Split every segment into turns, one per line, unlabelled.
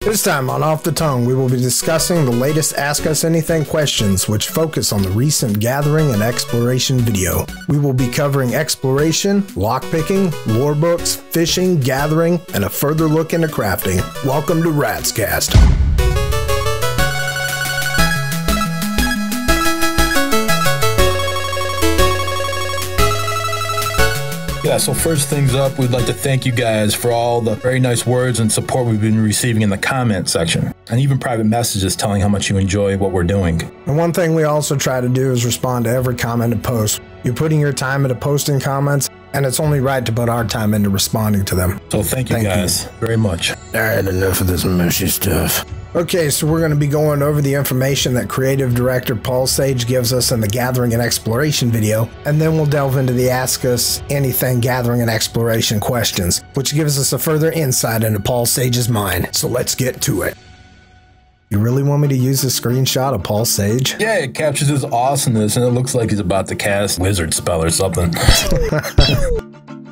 This time on Off the Tongue, we will be discussing the latest Ask Us Anything questions, which focus on the recent gathering and exploration video. We will be covering exploration, lockpicking, lore books, fishing, gathering, and a further look into crafting. Welcome to RatzCast.
Yeah, so first things up, we'd like to thank you guys for all the very nice words and support we've been receiving in the comment section, and even private messages telling how much you enjoy what we're doing.
And one thing we also try to do is respond to every commented post. You're putting your time into posting comments, and it's only right to put our time into responding to them.
So thank you guys very much.
All right, enough of this mushy stuff. Okay, so we're going to be going over the information that creative director Paul Sage gives us in the Gathering and Exploration video, and then we'll delve into the Ask Us Anything Gathering and Exploration questions, which gives us a further insight into Paul Sage's mind. So let's get to it. You really want me to use a screenshot of Paul Sage?
Yeah, it captures his awesomeness, and it looks like he's about to cast Wizard Spell or something.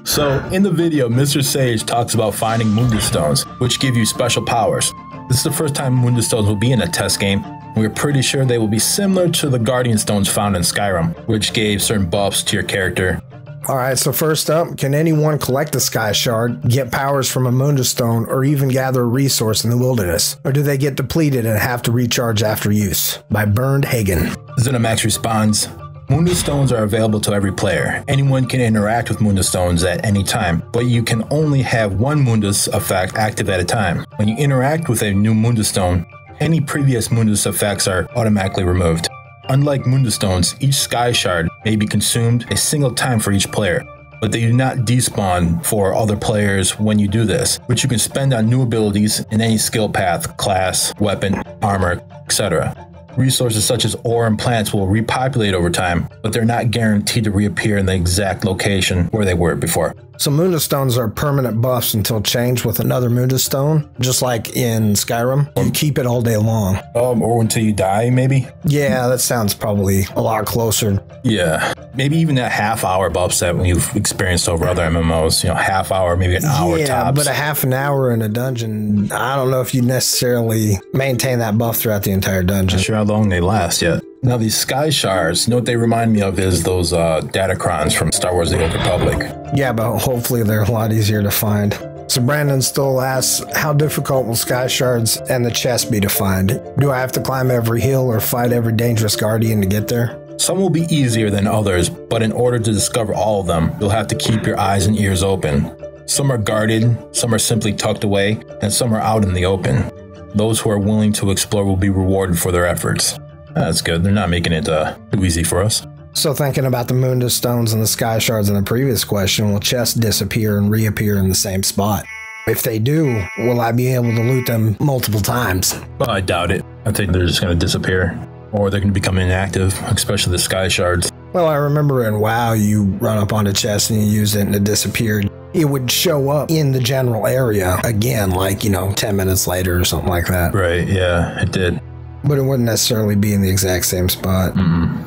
So, in the video, Mr. Sage talks about finding Mundus Stones, which give you special powers. This is the first time Mundus Stones will be in a test game, and we're pretty sure they will be similar to the Guardian Stones found in Skyrim, which gave certain buffs to your character.
Alright, so first up, can anyone collect a Skyshard, get powers from a Mundus Stone, or even gather a resource in the wilderness? Or do they get depleted and have to recharge after use? By Bernd Hagen.
Zenimax responds, Mundus Stones are available to every player. Anyone can interact with Mundus Stones at any time, but you can only have one Mundus effect active at a time. When you interact with a new Mundus Stone, any previous Mundus effects are automatically removed. Unlike Mundus Stones, each Skyshard may be consumed a single time for each player, but they do not despawn for other players when you do this, which you can spend on new abilities in any skill path, class, weapon, armor, etc. Resources such as ore and plants will repopulate over time, but they're not guaranteed to reappear in the exact location where they were before.
So Mundus Stones are permanent buffs until changed with another Mundus Stone, just like in Skyrim. You keep it all day long.
Or until you die, maybe?
Yeah, that sounds probably a lot closer.
Yeah, maybe even that half-hour buffs that you've experienced over other MMOs, you know, half hour, maybe an hour tops.
Yeah, but a half an hour in a dungeon, I don't know if you necessarily maintain that buff throughout the entire dungeon.
Not sure how long they last yet. Now these Skyshards, you know what they remind me of is those datacrons from Star Wars The Old Republic.
Yeah, but hopefully they're a lot easier to find. So Brandon still asks, how difficult will Skyshards and the chest be to find? Do I have to climb every hill or fight every dangerous guardian to get there?
Some will be easier than others, but in order to discover all of them, you'll have to keep your eyes and ears open. Some are guarded, some are simply tucked away, and some are out in the open. Those who are willing to explore will be rewarded for their efforts. That's good. They're not making it too easy for us.
So thinking about the Mundus Stones and the Skyshards in the previous question, will chests disappear and reappear in the same spot? If they do, will I be able to loot them multiple times?
Well, I doubt it. I think they're just going to disappear. Or they're going to become inactive, especially the Skyshards.
Well, I remember in WoW, you run up on a chest and you use it and it disappeared. It would show up in the general area again, like, 10 minutes later or something like that.
Right, yeah, it did.
But it wouldn't necessarily be in the exact same spot.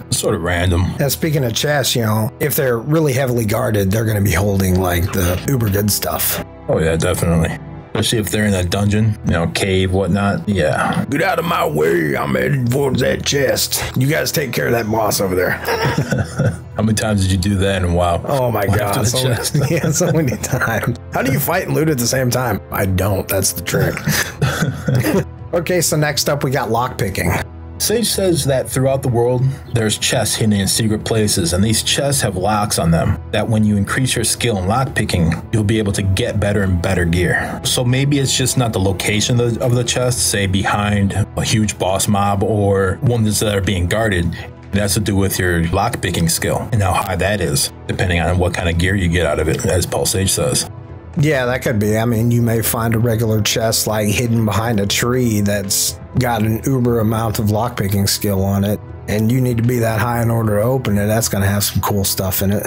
It's sort of random.
And speaking of chests, if they're really heavily guarded, they're going to be holding, like, the uber good stuff.
Oh, yeah, definitely. Especially if they're in a dungeon, cave, whatnot. Yeah.
Get out of my way. I'm headed towards that chest. You guys take care of that boss over there.
How many times did you do that in WoW?
Oh, my God. So many times. How do you fight and loot at the same time? I don't. That's the trick. Okay, so next up we got lockpicking.
Sage says that throughout the world, there's chests hidden in secret places, and these chests have locks on them, that when you increase your skill in lockpicking, you'll be able to get better and better gear. So maybe it's just not the location of the chest, say behind a huge boss mob or ones that are being guarded. It has to do with your lockpicking skill and how high that is, depending on what kind of gear you get out of it, as Paul Sage says.
Yeah, that could be. I mean, you may find a regular chest like hidden behind a tree that's got an uber amount of lockpicking skill on it, and you need to be that high in order to open it. That's going to have some cool stuff in it.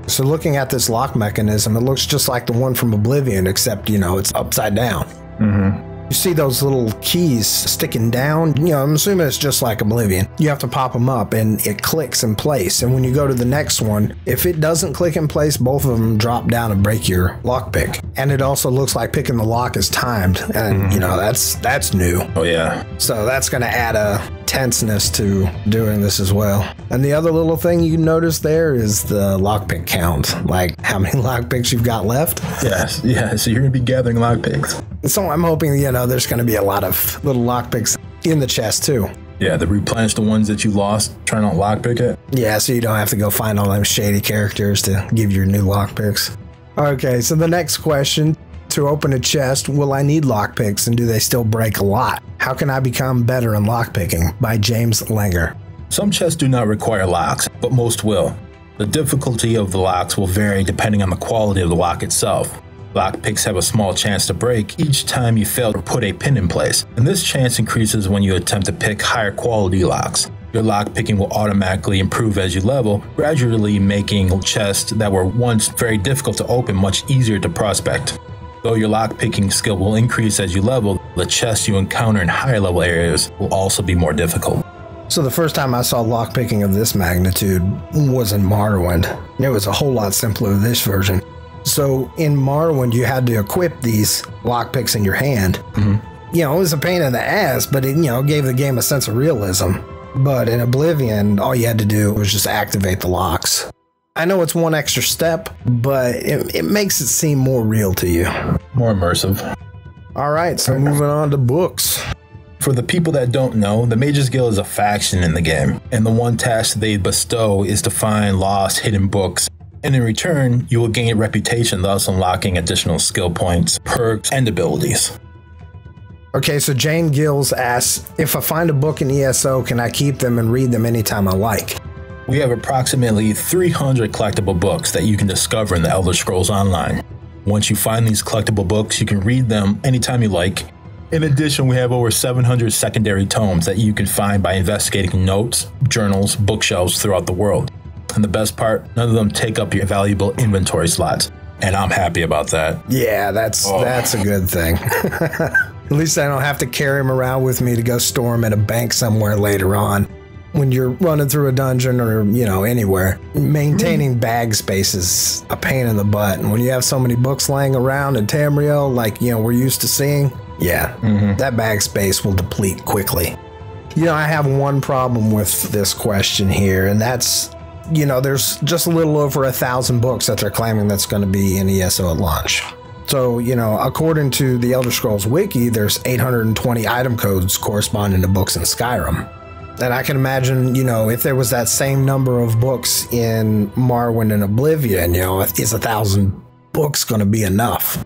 So looking at this lock mechanism, it looks just like the one from Oblivion, except, it's upside down. You see those little keys sticking down? You know, I'm assuming it's just like Oblivion. You have to pop them up and it clicks in place. And when you go to the next one, if it doesn't click in place, both of them drop down and break your lockpick. And it also looks like picking the lock is timed. And, you know, that's new.
Oh, yeah.
So that's going to add a tenseness to doing this as well. And the other little thing you notice there is the lockpick count. Like how many lockpicks you've got left.
Yes. Yeah. So you're going to be gathering lockpicks.
So I'm hoping, you know, there's going to be a lot of little lockpicks in the chest too.
Yeah, to replenish the ones that you lost trying to lockpick it.
Yeah, so you don't have to go find all them shady characters to give your new lockpicks. Okay, so the next question. To open a chest, will I need lockpicks and do they still break a lot? How can I become better in lockpicking? By James Langer.
Some chests do not require locks, but most will. The difficulty of the locks will vary depending on the quality of the lock itself. Lockpicks have a small chance to break each time you fail to put a pin in place, and this chance increases when you attempt to pick higher quality locks. Your lockpicking will automatically improve as you level, gradually making chests that were once very difficult to open much easier to prospect. Though your lockpicking skill will increase as you level, the chests you encounter in higher level areas will also be more difficult.
So the first time I saw lockpicking of this magnitude was in Morrowind. It was a whole lot simpler in this version. So in Morrowind, you had to equip these lockpicks in your hand. You know, it was a pain in the ass, but it, you know, gave the game a sense of realism. But in Oblivion, all you had to do was just activate the locks. I know it's one extra step, but it makes it seem more real to you.
More immersive.
All right, so moving on to books.
For the people that don't know, the Mages Guild is a faction in the game, and the one task they bestow is to find lost, hidden books. And in return, you will gain a reputation, thus unlocking additional skill points, perks, and abilities.
Okay, so Jane Gills asks, if I find a book in ESO, can I keep them and read them anytime I like?
We have approximately 300 collectible books that you can discover in the Elder Scrolls Online. Once you find these collectible books, you can read them anytime you like. In addition, we have over 700 secondary tomes that you can find by investigating notes, journals, bookshelves throughout the world. And the best part, none of them take up your valuable inventory slots. And I'm happy about that.
Yeah, that's a good thing. At least I don't have to carry them around with me to go store them at a bank somewhere later on. When you're running through a dungeon or, you know, anywhere, maintaining bag space is a pain in the butt. And when you have so many books laying around in Tamriel, like, you know, we're used to seeing, that bag space will deplete quickly. You know, I have one problem with this question here, and that's, you know, there's just a little over 1,000 books that they're claiming that's going to be in ESO at launch. So, you know, according to the Elder Scrolls Wiki, there's 820 item codes corresponding to books in Skyrim. And I can imagine, you know, if there was that same number of books in Morrowind and Oblivion, you know, is 1,000 books going to be enough?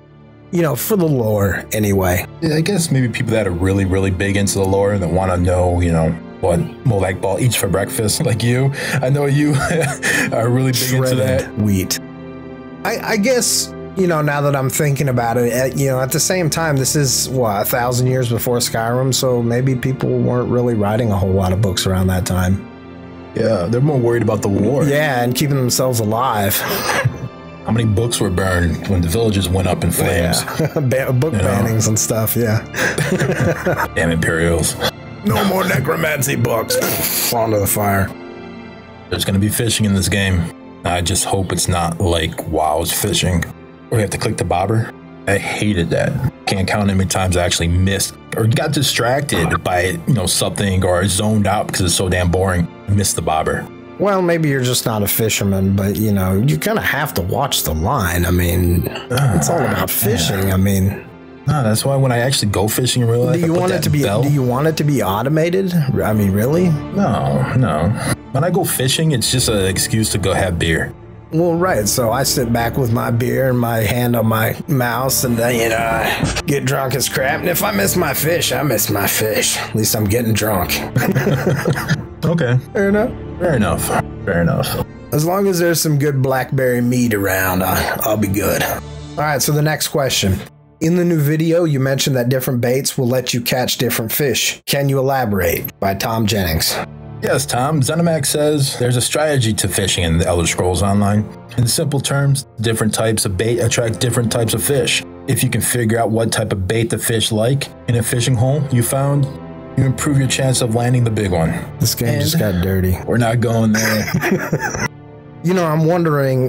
You know, for the lore, anyway.
Yeah, I guess maybe people that are really, really big into the lore that want to know, you know, what Molag Bal eats for breakfast, like you. I know you are really big into that.
Wheat. I guess, you know, now that I'm thinking about it, you know, at the same time, this is, what, 1,000 years before Skyrim, so maybe people weren't really writing a whole lot of books around that time.
Yeah, they're more worried about the war.
Yeah, and keeping themselves alive.
How many books were burned when the villages went up in flames?
Yeah. Book bannings and stuff, yeah.
Damn Imperials.
No more necromancy books. Onto the fire.
There's going to be fishing in this game. I just hope it's not like WoW's fishing, where you have to click the bobber. I hated that. Can't count how many times I actually missed or got distracted by, you know, something or zoned out because it's so damn boring. I missed the bobber.
Well, maybe you're just not a fisherman, but, you know, you kind of have to watch the line. I mean, it's all about fishing. I mean,
no, that's why when I actually go fishing in real life,
do you want it to be automated? I mean, really?
No. When I go fishing, it's just an excuse to go have beer.
Well, right. So I sit back with my beer and my hand on my mouse, and then, you know, I get drunk as crap. And if I miss my fish, I miss my fish. At least I'm getting drunk.
Okay.
Fair enough.
Fair enough.
As long as there's some good blackberry meat around, I'll be good. All right, so the next question. In the new video, you mentioned that different baits will let you catch different fish. Can you elaborate? By Tom Jennings.
Yes, Tom. Zenimax says there's a strategy to fishing in the Elder Scrolls Online. In simple terms, different types of bait attract different types of fish. If you can figure out what type of bait the fish like in a fishing hole you found, you improve your chance of landing the big one.
This game just got dirty.
We're not going there.
You know, I'm wondering,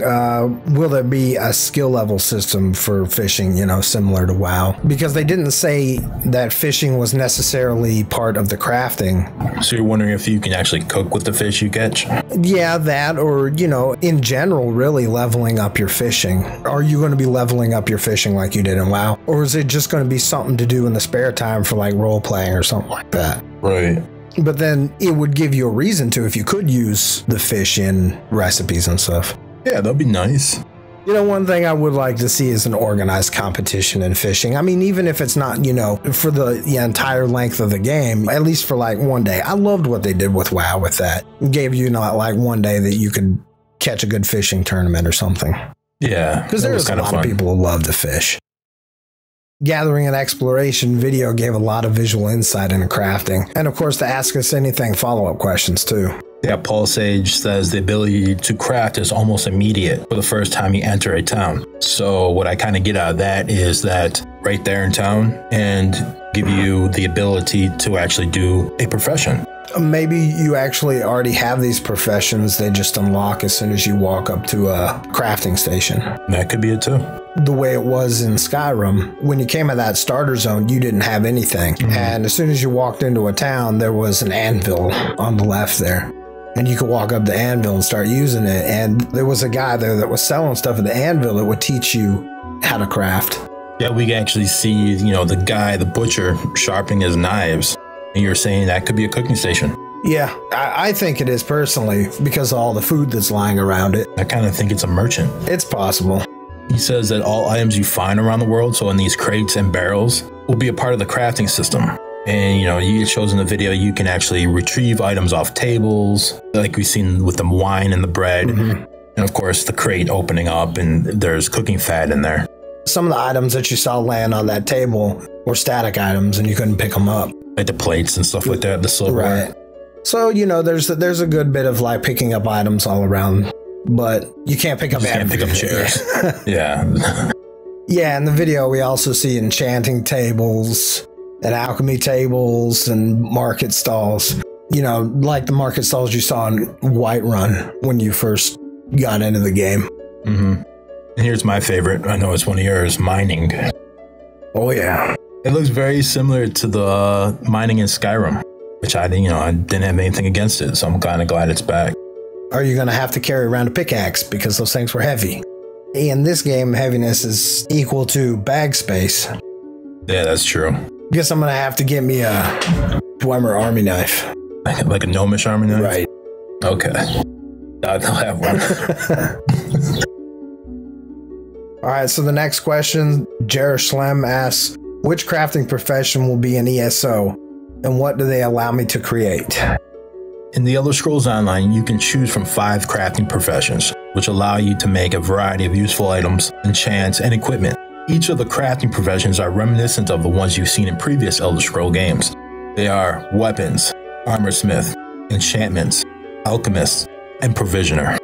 will there be a skill level system for fishing, you know, similar to WoW? Because they didn't say that fishing was necessarily part of the crafting.
So you're wondering if you can actually cook with the fish you catch?
Yeah, that, or, you know, in general, really leveling up your fishing. Are you going to be leveling up your fishing like you did in WoW? Or is it just going to be something to do in the spare time for like role playing or something like that?
Right.
But then it would give you a reason to if you could use the fish in recipes and stuff.
Yeah, that'd be nice.
You know, one thing I would like to see is an organized competition in fishing. I mean, even if it's not, you know, for the entire length of the game, at least for like one day. I loved what they did with WoW with that. It gave you, not like one day that you could catch a good fishing tournament or something.
Yeah.
Because there's a lot of people who love to fish. Gathering and exploration video gave a lot of visual insight into crafting. And of course, to ask us anything follow-up questions too.
Yeah, Paul Sage says the ability to craft is almost immediate for the first time you enter a town. So what I kind of get out of that is that right there in town and give you the ability to actually do a profession.
Maybe you actually already have these professions. They just unlock as soon as you walk up to a crafting station.
That could be it too.
The way it was in Skyrim, when you came at that starter zone, you didn't have anything. And as soon as you walked into a town, there was an anvil on the left there. And you could walk up the anvil and start using it. And there was a guy there that was selling stuff at the anvil that would teach you how to craft.
Yeah, we can actually see, you know, the guy, the butcher, sharpening his knives. And you're saying that could be a cooking station.
Yeah, I think it is personally because of all the food that's lying around it.
I kind of think it's a merchant.
It's possible.
He says that all items you find around the world, so in these crates and barrels, will be a part of the crafting system. And, you know, it shows in the video you can actually retrieve items off tables, like we've seen with the wine and the bread. And of course, the crate opening up and there's cooking fat in there.
Some of the items that you saw laying on that table were static items and you couldn't pick them up.
Like the plates and stuff like that, the silverware.
Right. So, you know, there's a good bit of like picking up items all around, but you can't pick up
chairs. Yeah.
Yeah, in the video we also see enchanting tables and alchemy tables and market stalls. You know, like the market stalls you saw in Whiterun when you first got into the game.
And here's my favorite. I know it's one of yours, mining.
Oh yeah.
It looks very similar to the mining in Skyrim, which I didn't have anything against it, so I'm kind of glad it's back.
Are you going to have to carry around a pickaxe because those things were heavy? In this game, heaviness is equal to bag space.
Yeah, that's true.
Guess I'm going to have to get me a Dwemer army knife.
Like a gnomish army knife?
Right.
Okay. I'll have one.
All right, so the next question, Jerusalem asks, which crafting profession will be an ESO, and what do they allow me to create?
In the Elder Scrolls Online, you can choose from 5 crafting professions, which allow you to make a variety of useful items, enchants, and equipment. Each of the crafting professions are reminiscent of the ones you've seen in previous Elder Scroll games. They are weapons, armorsmith, enchantments, alchemist, and provisioner.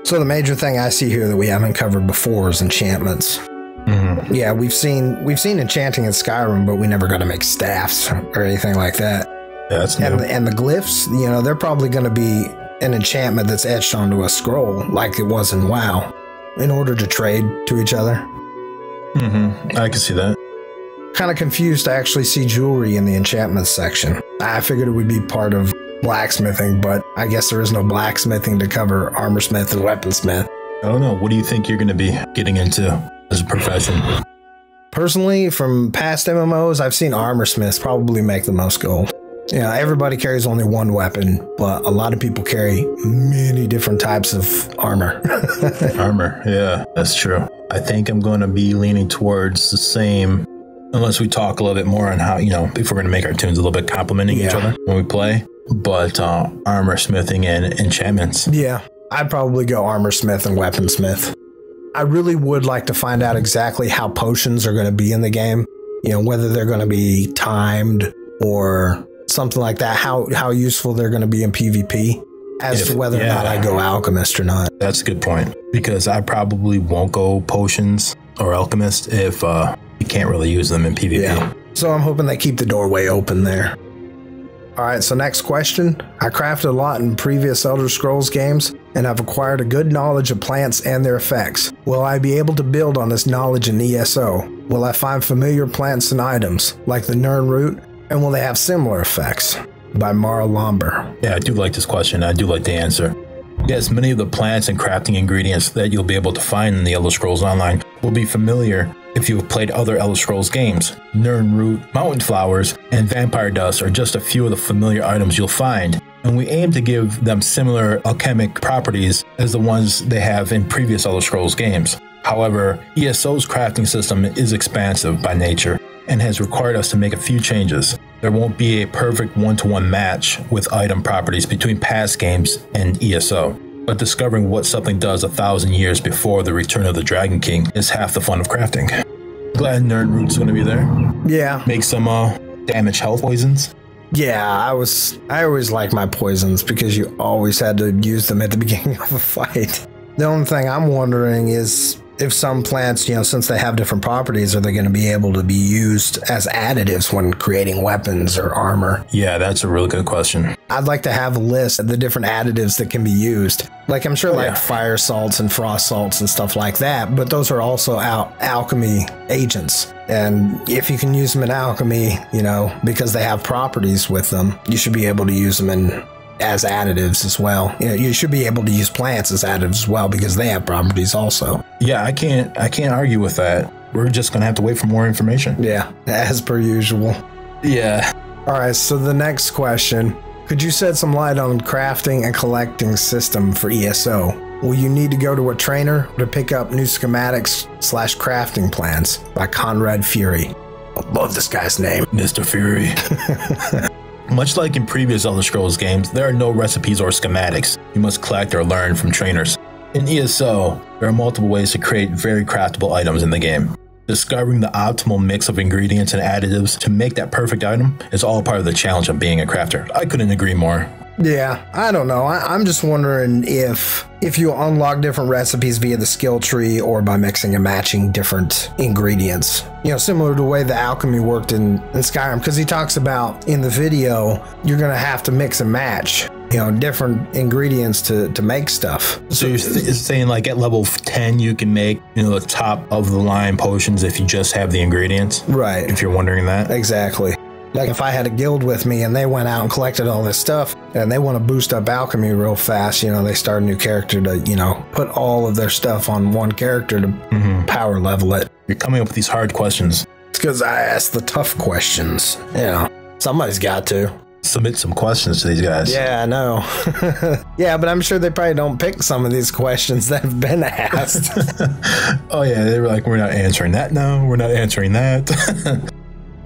So the major thing I see here that we haven't covered before is enchantments. Yeah, we've seen enchanting in Skyrim, but we never got to make staffs or anything like that.
Yeah, that's new.
And the glyphs, you know, they're probably going to be an enchantment that's etched onto a scroll like it was in WoW in order to trade to each other.
I can see that.
Kind of confused to actually see jewelry in the enchantments section. I figured it would be part of blacksmithing, but I guess there is no blacksmithing to cover armorsmith and weaponsmith.
I don't know. What do you think you're going to be getting into as a profession?
Personally, from past MMOs, I've seen armorsmiths probably make the most gold. You know, everybody carries only one weapon, but a lot of people carry many different types of armor.
Armor, yeah, that's true. I think I'm going to be leaning towards the same, unless we talk a little bit more on how, you know, if we're going to make our tunes a little bit complementing each other when we play. But armor smithing and enchantments. Yeah,
I'd probably go armorsmith and weaponsmith. I really would like to find out exactly how potions are going to be in the game. You know, whether they're going to be timed or something like that, how useful they're going to be in PvP as to whether or not I go alchemist or not.
That's a good point, because I probably won't go potions or alchemist if you can't really use them in PvP.
Yeah. So I'm hoping they keep the doorway open there. All right, so next question. I crafted a lot in previous Elder Scrolls games, and I've acquired a good knowledge of plants and their effects. Will I be able to build on this knowledge in ESO? Will I find familiar plants and items, like the Nern root, and will they have similar effects? By Mara Lomber.
Yeah, I do like this question. I do like the answer. Yes, many of the plants and crafting ingredients that you'll be able to find in the Elder Scrolls Online will be familiar if you have played other Elder Scrolls games. Nern root, mountain flowers, and vampire dust are just a few of the familiar items you'll find, and we aim to give them similar alchemic properties as the ones they have in previous Elder Scrolls games. However, ESO's crafting system is expansive by nature and has required us to make a few changes. There won't be a perfect one-to-one match with item properties between past games and ESO, but discovering what something does 1,000 years before the return of the Dragon King is half the fun of crafting. Glad Nern root's gonna be there.
Yeah.
Make some damage health poisons.
Yeah, I always liked my poisons because you always had to use them at the beginning of a fight. The only thing I'm wondering is if some plants, since they have different properties, are they going to be able to be used as additives when creating weapons or armor?
Yeah, that's a really good question.
I'd like to have a list of the different additives that can be used. Like, I'm sure fire salts and frost salts and stuff like that, but those are also alchemy agents. And if you can use them in alchemy, because they have properties with them, you should be able to use them as additives as well. You should be able to use plants as additives as well because they have properties also.
Yeah, I can't argue with that. We're just gonna have to wait for more information.
Yeah, as per usual.
Yeah.
All right, so the next question. Could you shed some light on crafting and collecting system for ESO? Will you need to go to a trainer to pick up new schematics/crafting plans? By Conrad Fury. I love this guy's name.
Mr. Fury. Much like in previous Elder Scrolls games, there are no recipes or schematics you must collect or learn from trainers. In ESO, there are multiple ways to create very craftable items in the game. Discovering the optimal mix of ingredients and additives to make that perfect item is all part of the challenge of being a crafter. I couldn't agree more.
Yeah, I don't know. I'm just wondering if you unlock different recipes via the skill tree or by mixing and matching different ingredients. Similar to the way the alchemy worked in Skyrim, because he talks about in the video, you're going to have to mix and match, different ingredients to make stuff.
So you're saying like at level 10, you can make, the top of the line potions if you just have the ingredients?
Right.
If you're wondering that?
Exactly. Like if I had a guild with me and they went out and collected all this stuff and they want to boost up alchemy real fast, they start a new character to, put all of their stuff on one character to power level it.
You're coming up with these hard questions.
It's because I asked the tough questions. Somebody's got to.
Submit some questions to these guys.
Yeah, I know. Yeah, but I'm sure they probably don't pick some of these questions that have been asked.
Oh yeah, they were like, we're not answering that. No, we're not answering that.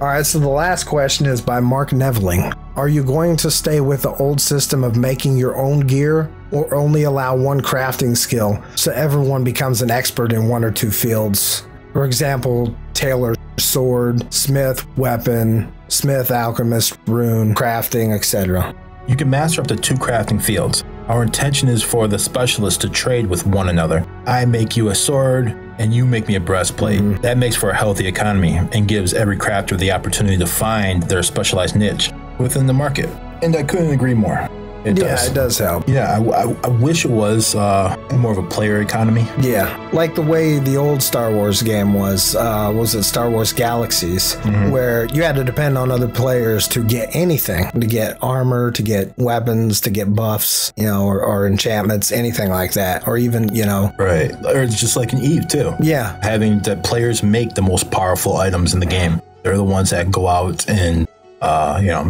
All right, so the last question is by Mark Neveling. Are you going to stay with the old system of making your own gear or only allow one crafting skill so everyone becomes an expert in one or two fields? For example, tailor, sword, smith, weapon, smith, alchemist, rune, crafting, etc.
You can master up to 2 crafting fields. Our intention is for the specialists to trade with one another. I make you a sword, and you make me a breastplate. That makes for a healthy economy and gives every crafter the opportunity to find their specialized niche within the market. And I couldn't agree more. It
does help.
Yeah, I wish it was more of a player economy.
Yeah, like the way the old Star Wars game was it Star Wars Galaxies, where you had to depend on other players to get anything, to get armor, to get weapons, to get buffs, or enchantments, anything like that, or even,
Right, or it's just like in EVE too.
Yeah.
Having the players make the most powerful items in the game. They're the ones that go out and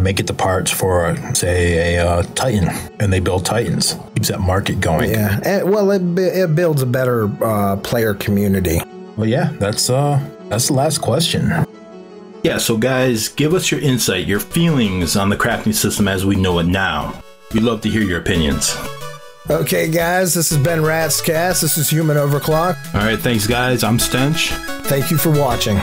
make it the parts for, say, a Titan, and they build Titans. Keeps that market going.
Yeah, it builds a better player community.
Well, yeah, that's the last question. Yeah, so guys, give us your insight, your feelings on the crafting system as we know it now. We'd love to hear your opinions.
Okay, guys, this has been RatzCast. This is Human Overclock.
All right, thanks, guys. I'm Stench.
Thank you for watching.